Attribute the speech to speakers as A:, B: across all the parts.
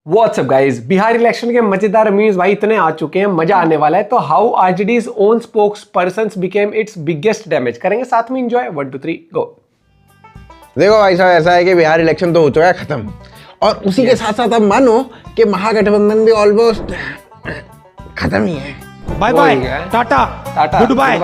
A: WhatsApp guys, Bihar election के मजेदार memes भाई इतने आ चुके हैं, मजा आने वाला है। तो how RJD's own spokespersons became its biggest damage, करेंगे साथ में एंजॉय। 1 2 3 गो।
B: देखो भाई साहब, ऐसा है कि बिहार इलेक्शन तो हो चुका है खत्म, और उसी के साथ साथ अब मानो कि महागठबंधन भी ऑलमोस्ट खत्म ही है।
C: Bye bye, tata
A: tata,
C: goodbye,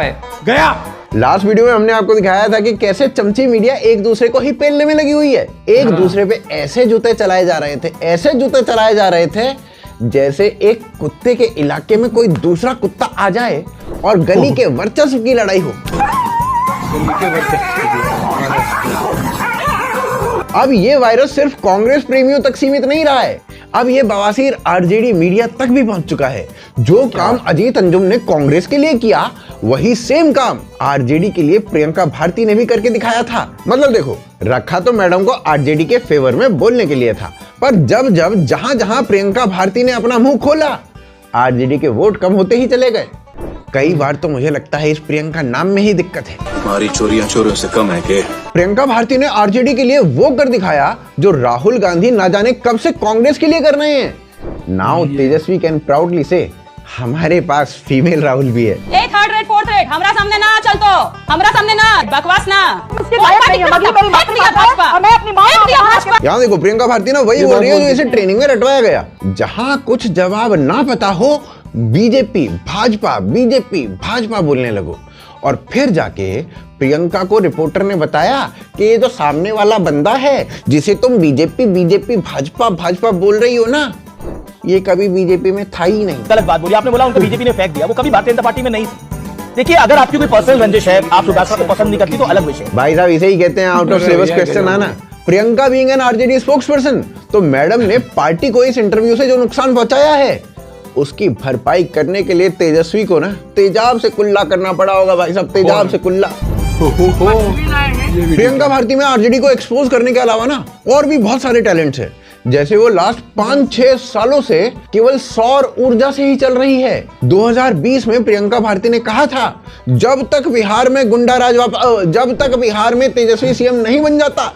C: गया।
B: लास्ट वीडियो में हमने आपको दिखाया था कि कैसे चमची मीडिया एक दूसरे को ही पेलने में लगी हुई है। एक दूसरे पे ऐसे जूते चलाए जा रहे थे, ऐसे जूते चलाए जा रहे थे जैसे एक कुत्ते के इलाके में कोई दूसरा कुत्ता आ जाए और गली के वर्चस्व की लड़ाई हो। अब ये वायरस सिर्फ कांग्रेस प्रेमियों तक सीमित नहीं रहा है, अब ये बवासीर आरजेडी मीडिया तक भी पहुंच चुका है। जो काम अजीत अंजुम ने कांग्रेस के लिए किया, वही सेम काम आरजेडी के लिए प्रियंका भारती ने भी करके दिखाया था। मतलब देखो, रखा तो मैडम को आरजेडी के फेवर में बोलने के लिए था, पर जब जब जहां जहां प्रियंका भारती ने अपना मुंह खोला, आरजेडी के वोट कम होते ही चले गए। कई बार तो मुझे लगता है इस प्रियंका नाम में ही दिक्कत है।
D: हमारी चोरियां चोरों से कम है के?
B: प्रियंका भारती ने आरजेडी के लिए वो कर दिखाया जो राहुल गांधी ना जाने कब से कांग्रेस के लिए कर रहे हैं। नाउ तेजस्वी कैन प्राउडली से हमारे पास फीमेल राहुल भी है।
E: 3rd रेट 4th रेट हमरा सामने ना चल, तो हमरा सामने ना बकवास ना।
B: यहाँ देखो, प्रियंका भारती ना वही बोल रही है जो इसे ट्रेनिंग में रटवाया गया। जहाँ कुछ जवाब ना पता हो, बीजेपी भाजपा बोलने लगो। और फिर जाके प्रियंका को रिपोर्टर ने बताया कि ये जो सामने वाला बंदा है जिसे तुम बीजेपी भाजपा बोल रही हो ना, ये कभी बीजेपी में था ही नहीं।
C: गलत बात बोली आपने, बोला उनको बीजेपी ने फेंक दिया, वो कभी भारतीय जनता पार्टी में नहीं थी। देखिए, अगर आपकी कोई पर्सनल रंजिश है, आप सुभाष को पसंद नहीं करती तो अलग विषय।
B: भाई साहब, इसे ही कहते हैं आउट ऑफ सिलेबस क्वेश्चन आना। Priyanka being an RJD spokesperson, तो मैडम ने पार्टी को इस इंटरव्यू से जो नुकसान पहुंचाया है, उसकी भरपाई करने के लिए तेजस्वी को ना तेजाब से कुल्ला करना पड़ा होगा। भाई साहब, तेजाब से कुल्ला। प्रियंका भारती में आरजेडी को एक्सपोज करने के अलावा ना और भी बहुत सारे टैलेंट्स हैं। जैसे वो लास्ट 5-6 सालों से केवल सौर ऊर्जा से ही चल रही है। 2020 में प्रियंका भारती ने कहा था, जब तक बिहार में तेजस्वी सीएम नहीं बन जाता,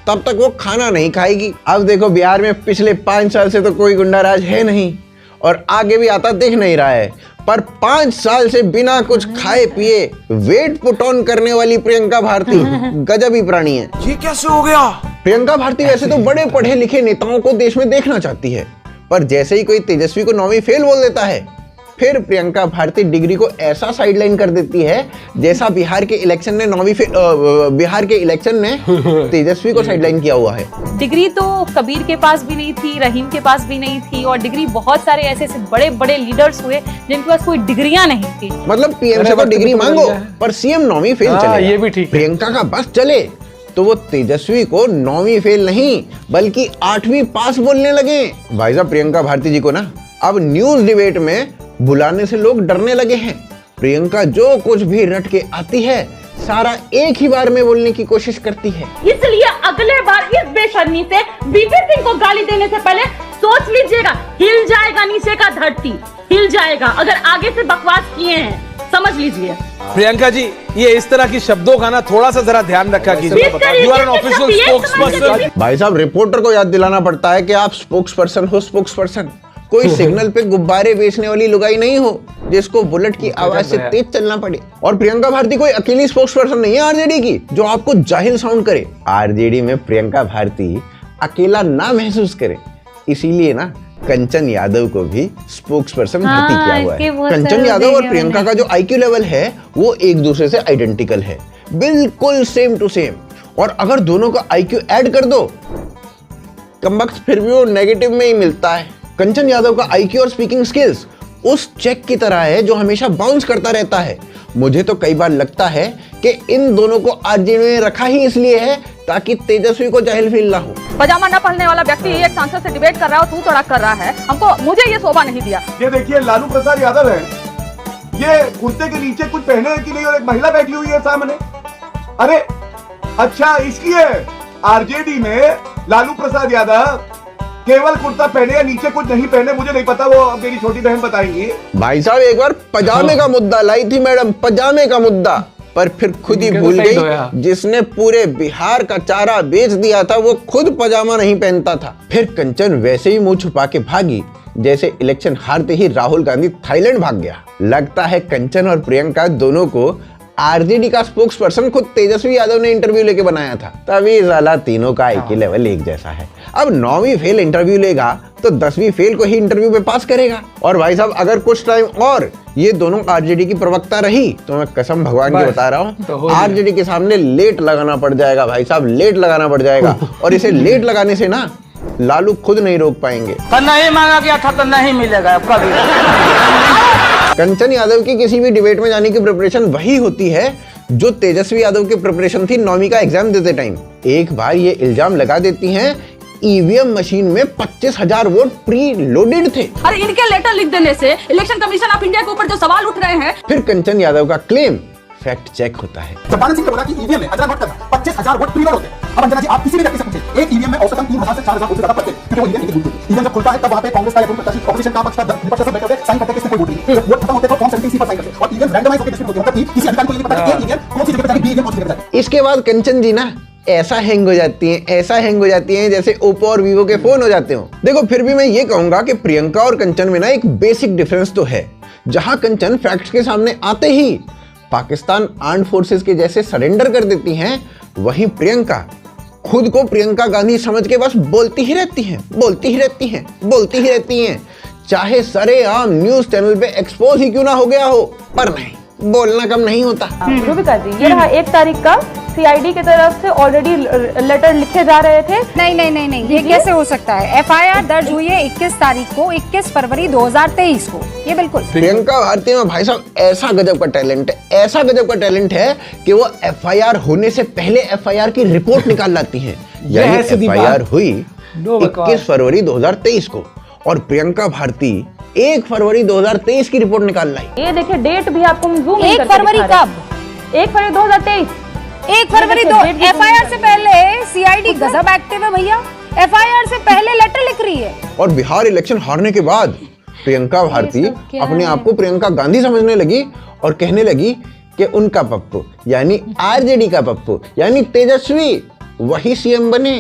B: तब तक वो खाना नहीं खाएगी। अब देखो, बिहार में पिछले 5 साल से तो कोई गुंडाराज है नहीं और आगे भी आता दिख नहीं रहा है, पर 5 साल से बिना कुछ खाए पिए वेट पुट ऑन करने वाली प्रियंका भारती गजब ही प्राणी है।
C: ये कैसे हो गया?
B: प्रियंका भारती वैसे तो बड़े पढ़े लिखे नेताओं को देश में देखना चाहती है, पर जैसे ही कोई तेजस्वी को 9वीं फेल बोल देता है, फिर प्रियंका भारती डिग्री को ऐसा साइडलाइन कर देती है जैसा बिहार के इलेक्शन ने तेजस्वी को साइडलाइन किया हुआ है।
E: डिग्री तो कबीर के पास भी नहीं थी, रहीम के पास भी नहीं थी, और डिग्री बहुत सारे ऐसे बड़े बड़े लीडर्स हुए जिनके पास कोई डिग्रियां नहीं थी।
B: मतलब पीएम से तो डिग्री मांगो, पर सीएम 9वीं फेल चले।
A: ये भी ठीक है।
B: प्रियंका का बस चले तो वो तेजस्वी को 9वीं फेल नहीं बल्कि 8वीं पास बोलने लगे। भाई साहब, प्रियंका भारती जी को ना अब न्यूज डिबेट में बुलाने से लोग डरने लगे हैं। प्रियंका जो कुछ भी रट के आती है, सारा एक ही बार में बोलने की कोशिश करती है।
E: इसलिए अगले बार इस बेशर्मी से वीपी सिंह को गाली देने से पहले सोच लीजिएगा, हिल जाएगा नीचे का धरती, हिल जाएगा। अगर आगे से बकवास किए हैं, समझ लीजिए।
C: प्रियंका जी, ये इस तरह की शब्दों का ना थोड़ा सा जरा ध्यान रखा कीजिए। You are an official spokesperson।
B: भाई साहब, रिपोर्टर को याद दिलाना पड़ता है कि आप स्पोक्सपर्सन हो। स्पोक्सपर्सन कोई सिग्नल पे गुब्बारे बेचने वाली लुगाई नहीं हो जिसको बुलेट की आवाज से तेज चलना पड़े। और प्रियंका भारती कोई अकेली स्पोक्सपर्सन नहीं है आरजेडी की जो आपको जाहिल साउंड करे। आरजेडी में प्रियंका भारती अकेला ना महसूस करे, इसीलिए ना कंचन यादव को भी स्पोक्सपर्सन भर्ती किया हुआ है। कंचन यादव और प्रियंका का जो आईक्यू लेवल है, वो एक दूसरे से आइडेंटिकल है, बिल्कुल सेम टू सेम। और अगर दोनों का आईक्यू ऐड कर दो, कमबख्त फिर भी वो नेगेटिव में ही मिलता है। कंचन यादव का आईक्यू और स्पीकिंग स्किल्स उस चेक की तरह है जो हमेशा बाउंस करता रहता है। मुझे तो कई बार लगता है कि इन दोनों को आरजेडी में रखा ही इसलिए है ताकि तेजस्वी को जाहिल फील ना हो।
E: पजामा न पहनने वाला व्यक्ति एक सांसद से डिबेट कर रहा है, तू तड़ाक कर रहा है, मुझे ये शोभा नहीं दिया।
F: ये देखिए, लालू प्रसाद यादव है, ये कुर्ते के नीचे कुछ पहने हैं कि नहीं, और एक महिला बैठी हुई है सामने। अरे अच्छा, इसलिए आरजेडी में लालू प्रसाद यादव केवल कुर्ता पहने या नीचे कुछ नहीं पहने, मुझे नहीं पता, वो अब मेरी छोटी बहन बताएंगी।
B: भाई साहब, एक बार पजामे का मुद्दा लाई थी मैडम, पजामे का मुद्दा। पर फिर खुद ही
A: इनका तो
B: भूल
A: सही
B: गई
A: धोया।
B: जिसने पूरे बिहार का चारा बेच दिया था वो खुद पजामा नहीं पहनता था। फिर कंचन वैसे ही मुंह छुपा के भागी जैसे इलेक्शन हारते ही राहुल गांधी थाईलैंड भाग गया। लगता है कंचन और प्रियंका दोनों को आरजेडी का स्पोक्स पर्सन खुद तेजस्वी यादव ने इंटरव्यू लेके बनाया था, तभी साला तीनों का एक ही लेवल एक जैसा है। अब 9वीं फेल इंटरव्यू लेगा तो 10वीं फेल को ही इंटरव्यू में पास करेगा। और भाई साहब अगर कुछ टाइम और ये दोनों आरजेडी की प्रवक्ता रही तो मैं कसम भगवान की बता रहा
A: तो
B: हूँ आरजेडी के सामने लेट लगाना पड़ जाएगा भाई साहब, लेट लगाना पड़ जाएगा। और इसे लेट लगाने से ना लालू खुद नहीं रोक पाएंगे।
C: तो नहीं मांगा गया था तो नहीं मिलेगा कभी।
B: कंचन यादव की किसी भी डिबेट में जाने की प्रिपरेशन वही होती है जो तेजस्वी यादव की प्रिपरेशन थी 9वीं का एग्जाम देते टाइम। एक बार ये इल्जाम लगा देती हैं ईवीएम मशीन में 25,000 वोट प्री लोडेड थे।
E: अरे इनके लेटर लिख देने से इलेक्शन कमीशन ऑफ इंडिया के ऊपर जो सवाल उठ रहे हैं।
B: फिर कंचन यादव का क्लेम फैक्ट चेक होता है।
G: जब बालन सिंह ने बोला कि ईवीएम में 1000 वोट करना 25,000 वोट प्रीलोड होते हैं। अब अंजना जी आप किसी भी व्यक्ति से पूछिए एक ईवीएम में औसतन 3,000 से 4,000 वोट से ज्यादा पड़ते हैं क्योंकि वो ईवीएम जब खुलता है तब वहां पे कांग्रेस का या ऑपोजिशन का पक्ष का विपक्ष सब बैठे साइन करते हैं किसने कोई वोट नहीं। वोट खत्म होते तो फॉर्म 70 पर साइन करते हैं और ईवीएम रैंडमाइज होकर डिस्ट्रीब्यूट होते हैं। मतलब कि किसी अधिकारी को ये पता है कि ईवीएम कौन सी जगह पे जाएगी, ईवीएम कौन सी जगह पे जाएगी।
B: इसके बाद कंचन जी ना ऐसा हैंग हो जाती हैं, ऐसा हैंग हो जाती हैं जैसे ओप्पो और वीवो के फोन हो जाते हो। देखो फिर भी मैं ये कहूंगा कि प्रियंका और कंचन में ना एक बेसिक डिफरेंस तो है। जहां कंचन फैक्ट्स के सामने आते ही पाकिस्तान आर्म्ड फोर्सेस के जैसे सरेंडर कर देती हैं, वहीं प्रियंका खुद को प्रियंका गांधी समझ के बस बोलती ही रहती हैं, बोलती ही रहती हैं, बोलती ही रहती हैं, चाहे सरेआम न्यूज चैनल पे एक्सपोज ही क्यों ना हो गया हो। पर नहीं, बोलना कम नहीं होता।
H: रूबिका जी ये रहा 1 तारीख का सीआईडी की तरफ से ऑलरेडी लेटर लिखे जा रहे थे।
I: नहीं, ये कैसे हो सकता है। एफआईआर दर्ज हुई है 21 तारीख को, 21 फरवरी 2023 को। ये बिल्कुल
B: प्रियंका भारती में भाई साहब ऐसा गजब का टैलेंट है, ऐसा गजब का टैलेंट है कि वो एफआईआर होने से पहले एफआईआर की रिपोर्ट निकाल लाती हैं। यानी एफआईआर हुई 21 फरवरी 2023 को और प्रियंका भारती 1 फरवरी 2023 की रिपोर्ट निकाल लाई।
H: ये देखिए डेट भी आपको जूम
I: 1 फरवरी कब?
H: 1 फरवरी 2023।
I: 1 फरवरी एफआईआर से पहले सीआईडी गजब एक्टिव है भैया। एफआईआर से पहले लेटर लिख रही है।
B: और बिहार इलेक्शन हारने के बाद प्रियंका भारती अपने आप को प्रियंका गांधी समझने लगी और कहने लगी कि उनका पप्पू यानी आरजेडी का पप्पू यानी तेजस्वी वही सीएम बने।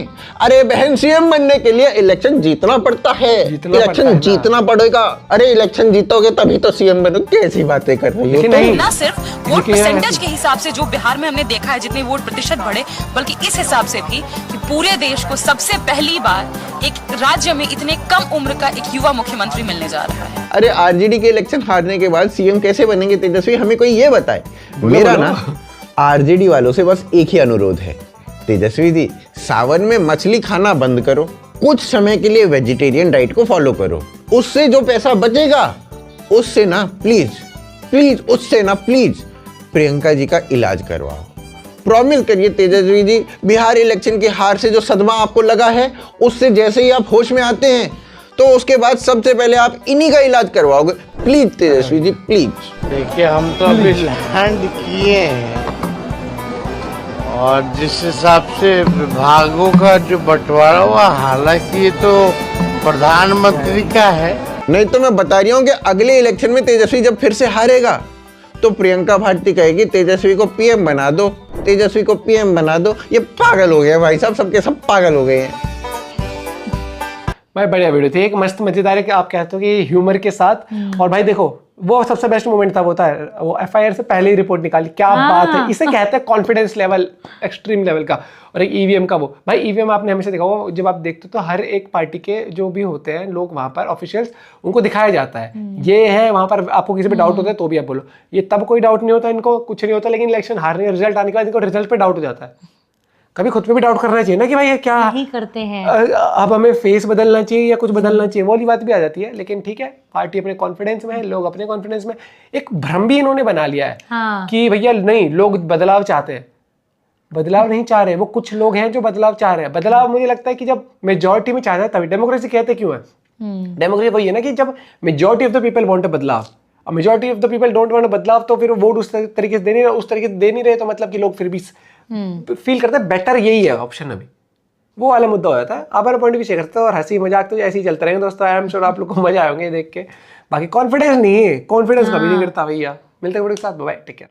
B: अरे बहन सीएम बनने के लिए इलेक्शन जीतना पड़ता है, इलेक्शन जीतना पड़ेगा। अरे इलेक्शन जीतोगे तभी तो सीएम बनो। कैसी बातें कर रही हो तुम?
J: ना सिर्फ वोट परसेंटेज के हिसाब से जो बिहार में हमने देखा है जितने वोट प्रतिशत बढ़े, बल्कि इस हिसाब से भी कि पूरे देश को सबसे पहली बार एक राज्य में इतने कम उम्र का एक युवा मुख्यमंत्री मिलने जा रहा है।
B: अरे आरजेडी के इलेक्शन हारने के बाद सीएम कैसे बनेंगे तेजस्वी, हमें कोई ये बताए। मेरा ना आरजेडी वालों से बस एक ही अनुरोध है, तेजस्वी जी सावन में मछली खाना बंद करो, कुछ समय के लिए वेजिटेरियन डाइट को फॉलो करो, उससे जो पैसा बचेगा उससे ना प्लीज उससे ना प्लीज प्रियंका जी का इलाज करवाओ। प्रॉमिस करिए तेजस्वी जी, बिहार इलेक्शन की हार से जो सदमा आपको लगा है उससे जैसे ही आप होश में आते हैं तो उसके बाद सबसे पहले आप इन्हीं का इलाज करवाओगे। Please Tejashwi ji please.
K: देखिए हम तो अभी लैंड किए हैं और जिस हिसाब से विभागों का जो बंटवारा हुआ, हालांकि ये तो प्रधानमंत्री का है।
B: नहीं तो मैं बता रही हूँ कि अगले इलेक्शन में तेजस्वी जब फिर से हारेगा तो प्रियंका भारती कहेगी तेजस्वी को पीएम बना दो, तेजस्वी को पीएम बना दो। ये पागल हो गए भाई साहब, सबके सब पागल हो गए हैं।
A: भाई बढ़िया वीडियो थी, एक मस्त मजेदार है कि आप कहते हो कि ह्यूमर के साथ। और भाई देखो वो सबसे बेस्ट मोमेंट था, वो एफआईआर से पहले ही रिपोर्ट निकाली। क्या बात है, इसे कहते हैं कॉन्फिडेंस लेवल, एक्सट्रीम लेवल का। और एक ईवीएम का वो, भाई ईवीएम आपने हमेशा देखा होगा, जब आप देखते हो तो हर एक पार्टी के जो भी होते हैं लोग वहां पर ऑफिशियल्स, उनको दिखाया जाता है ये है। वहां पर आपको किसी पे डाउट होता है तो भी आप बोलो, ये तब कोई डाउट नहीं होता, इनको कुछ नहीं होता। लेकिन इलेक्शन हारने रिजल्ट आने के बाद इनको रिजल्ट पे डाउट हो जाता है। कभी खुद पे भी डाउट करना चाहिए ना कि भाई ये क्या
I: नहीं करते हैं,
A: अब हमें फेस बदलना चाहिए या कुछ बदलना चाहिए, वो वाली बात भी आ जाती है। लेकिन ठीक है, पार्टी अपने कॉन्फिडेंस में है, लोग अपने कॉन्फिडेंस में। एक भ्रम भी इन्होंने बना लिया है कि भैया नहीं, लोग बदलाव चाहते हैं। बदलाव नहीं चाह रहे, वो कुछ लोग हैं जो बदलाव चाह रहे हैं। बदलाव मुझे लगता है कि जब मेजोरिटी में चाहता है तभी। डेमोक्रेसी कहते क्यों है? डेमोक्रेसी वही है ना कि जब majority of the people want a बदलाव, और majority of the people don't want बदलाव, तो फिर वोट उस तरीके से दे नहीं रहे, तो मतलब कि लोग फिर भी फील करते हैं बेटर यही है ऑप्शन। अभी वो वाला मुद्दा हो जाता है। आप अपना पॉइंट भी शेयर करते हो और हंसी मजाक तो ऐसे ही चलते रहेंगे दोस्तों। आई एम श्योर आप लोग को मजा आएंगे देख के। बाकी कॉन्फिडेंस नहीं है, कॉन्फिडेंस कभी नहीं करता भैया। मिलते हैं वीडियो के साथ, बाय, टेक केयर।